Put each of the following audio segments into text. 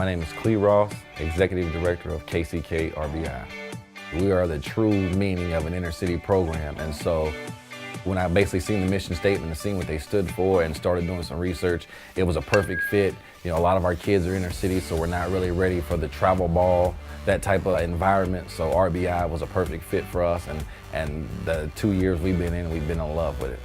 My name is Clee Ross, Executive Director of KCK RBI. We are the true meaning of an inner city program, and so when I basically seen the mission statement and seen what they stood for and started doing some research, it was a perfect fit. You know, a lot of our kids are inner city, so we're not really ready for the travel ball, that type of environment, so RBI was a perfect fit for us, and the 2 years we've been in love with it.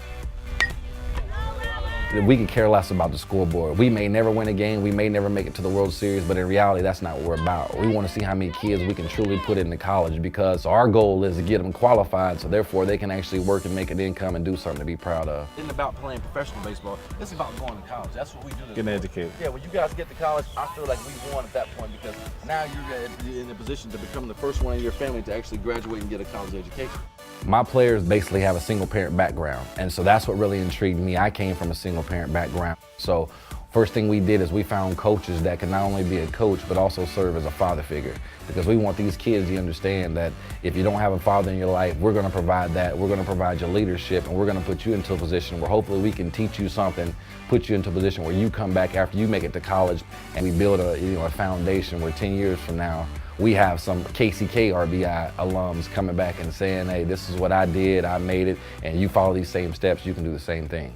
We could care less about the scoreboard. We may never win a game, we may never make it to the World Series, but in reality, that's not what we're about. We want to see how many kids we can truly put into college, because our goal is to get them qualified, so therefore they can actually work and make an income and do something to be proud of. It isn't about playing professional baseball, it's about going to college. That's what we do. Getting educated. Yeah, when you guys get to college, I feel like we won at that point, because now you're in a position to become the first one in your family to actually graduate and get a college education. My players basically have a single parent background, and so that's what really intrigued me. I came from a single parent background. So first thing we did is we found coaches that can not only be a coach but also serve as a father figure, because we want these kids to understand that if you don't have a father in your life, we're going to provide that. We're going to provide your leadership, and we're going to put you into a position where hopefully we can teach you something, put you into a position where you come back after you make it to college, and we build a foundation where 10 years from now we have some KCK RBI alums coming back and saying, hey, this is what I did, I made it, and you follow these same steps, you can do the same thing.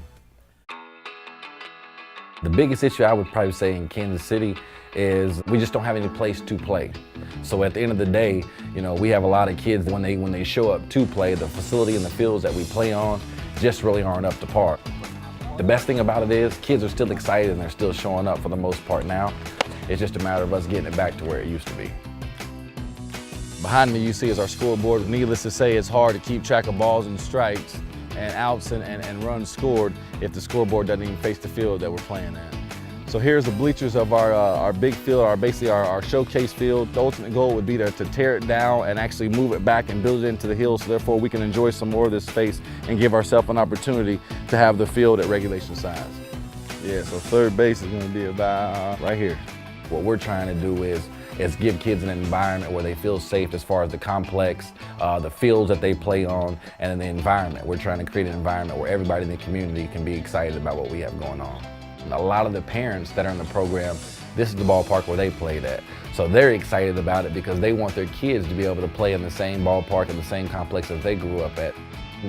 The biggest issue I would probably say in Kansas City is we just don't have any place to play. So at the end of the day, you know, we have a lot of kids when they show up to play, the facility and the fields that we play on just really aren't up to par. The best thing about it is kids are still excited and they're still showing up for the most part now. It's just a matter of us getting it back to where it used to be. Behind me you see is our scoreboard. Needless to say, it's hard to keep track of balls and strikes and outs and runs scored if the scoreboard doesn't even face the field that we're playing in. So here's the bleachers of our big field, basically our showcase field. The ultimate goal would be to tear it down and actually move it back and build it into the hill, so therefore we can enjoy some more of this space and give ourselves an opportunity to have the field at regulation size. Yeah, so third base is going to be about right here. What we're trying to do is give kids an environment where they feel safe as far as the complex, the fields that they play on, and then the environment. We're trying to create an environment where everybody in the community can be excited about what we have going on. And a lot of the parents that are in the program, this is the ballpark where they played at. So they're excited about it because they want their kids to be able to play in the same ballpark and the same complex that they grew up at.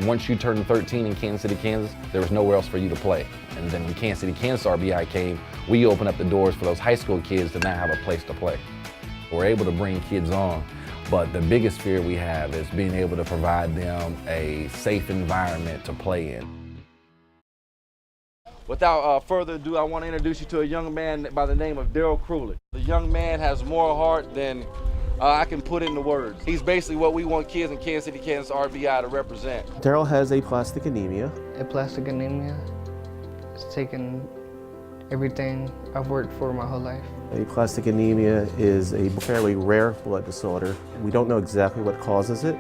Once you turned 13 in Kansas City, Kansas, there was nowhere else for you to play. And then when Kansas City, Kansas RBI came, we opened up the doors for those high school kids to now have a place to play. We're able to bring kids on, but the biggest fear we have is being able to provide them a safe environment to play in. Without further ado, I want to introduce you to a young man by the name of Daryl Krulich. The young man has more heart than I can put into words. He's basically what we want kids in Kansas City, Kansas RBI to represent. Daryl has aplastic anemia. Aplastic anemia. It's taken everything I've worked for my whole life. Aplastic anemia is a fairly rare blood disorder. We don't know exactly what causes it,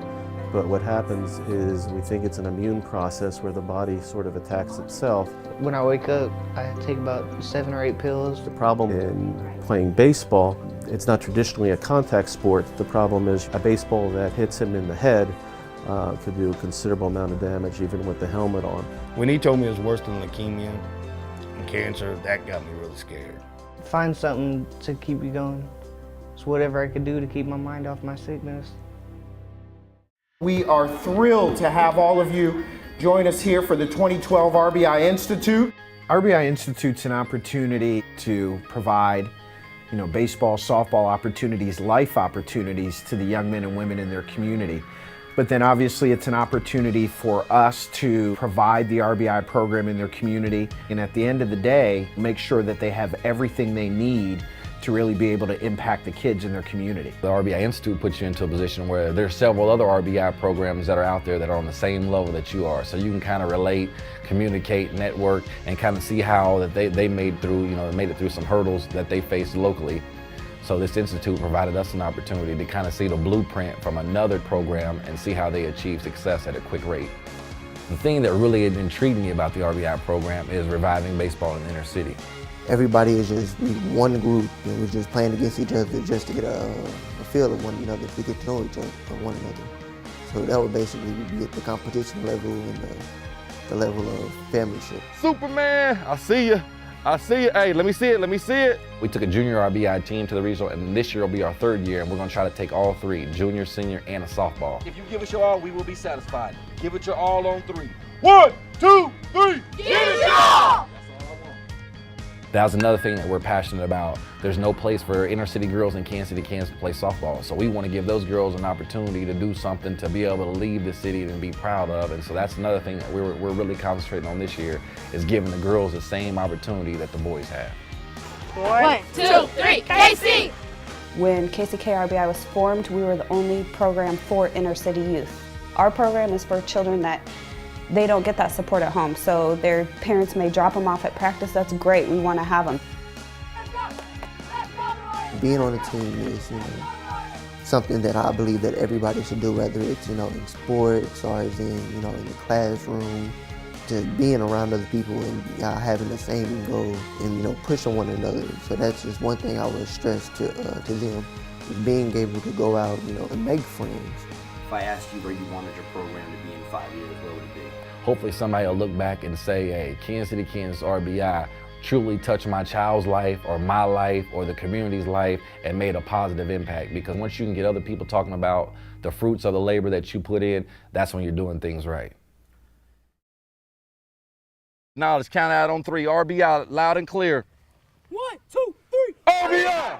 but what happens is we think it's an immune process where the body sort of attacks itself. When I wake up, I take about 7 or 8 pills. The problem in playing baseball, it's not traditionally a contact sport. The problem is a baseball that hits him in the head could do a considerable amount of damage even with the helmet on. When he told me it was worse than leukemia and cancer, that got me really scared. Find something to keep you going. It's whatever I could do to keep my mind off my sickness. We are thrilled to have all of you join us here for the 2012 RBI Institute. RBI Institute's an opportunity to provide, baseball, softball opportunities, life opportunities to the young men and women in their community. But then obviously it's an opportunity for us to provide the RBI program in their community, and at the end of the day, make sure that they have everything they need to really be able to impact the kids in their community. The RBI Institute puts you into a position where there's several other RBI programs that are out there that are on the same level that you are. So you can kind of relate, communicate, network, and kind of see how that they made it through some hurdles that they faced locally. So this institute provided us an opportunity to kind of see the blueprint from another program and see how they achieve success at a quick rate. The thing that really intrigued me about the RBI program is reviving baseball in the inner city. Everybody is just one group, and we're just playing against each other just to get a feel of one another, to get to know each other, one another. So that would basically be at the competition level and the level of familyship. Superman, I see you. I see it. Hey, let me see it. Let me see it. We took a junior RBI team to the regional, and this year will be our 3rd year, and we're going to try to take all 3, junior, senior, and a softball. If you give us your all, we will be satisfied. Give it your all on 3. 1, 2, 3. Give it your all! That was another thing that we're passionate about. There's no place for inner city girls in Kansas City, Kansas to play softball. So we want to give those girls an opportunity to do something to be able to leave the city and be proud of. And so that's another thing that we're really concentrating on this year, is giving the girls the same opportunity that the boys have. 1, 2, 3, KC! When KCK-RBI was formed, we were the only program for inner city youth. Our program is for children that they don't get that support at home, so their parents may drop them off at practice. That's great, we want to have them. Being on a team is, something that I believe that everybody should do, whether it's, in sports or as in, in the classroom. Just being around other people and having the same goal and, pushing one another. So that's just one thing I would stress to them, is being able to go out, and make friends. If I asked you where you wanted your program to be in 5 years, where would it be? Hopefully somebody will look back and say, hey, Kansas City, Kansas RBI truly touched my child's life or my life or the community's life and made a positive impact. Because once you can get other people talking about the fruits of the labor that you put in, that's when you're doing things right. Now let's count out on 3. RBI, loud and clear. 1, 2, 3. RBI!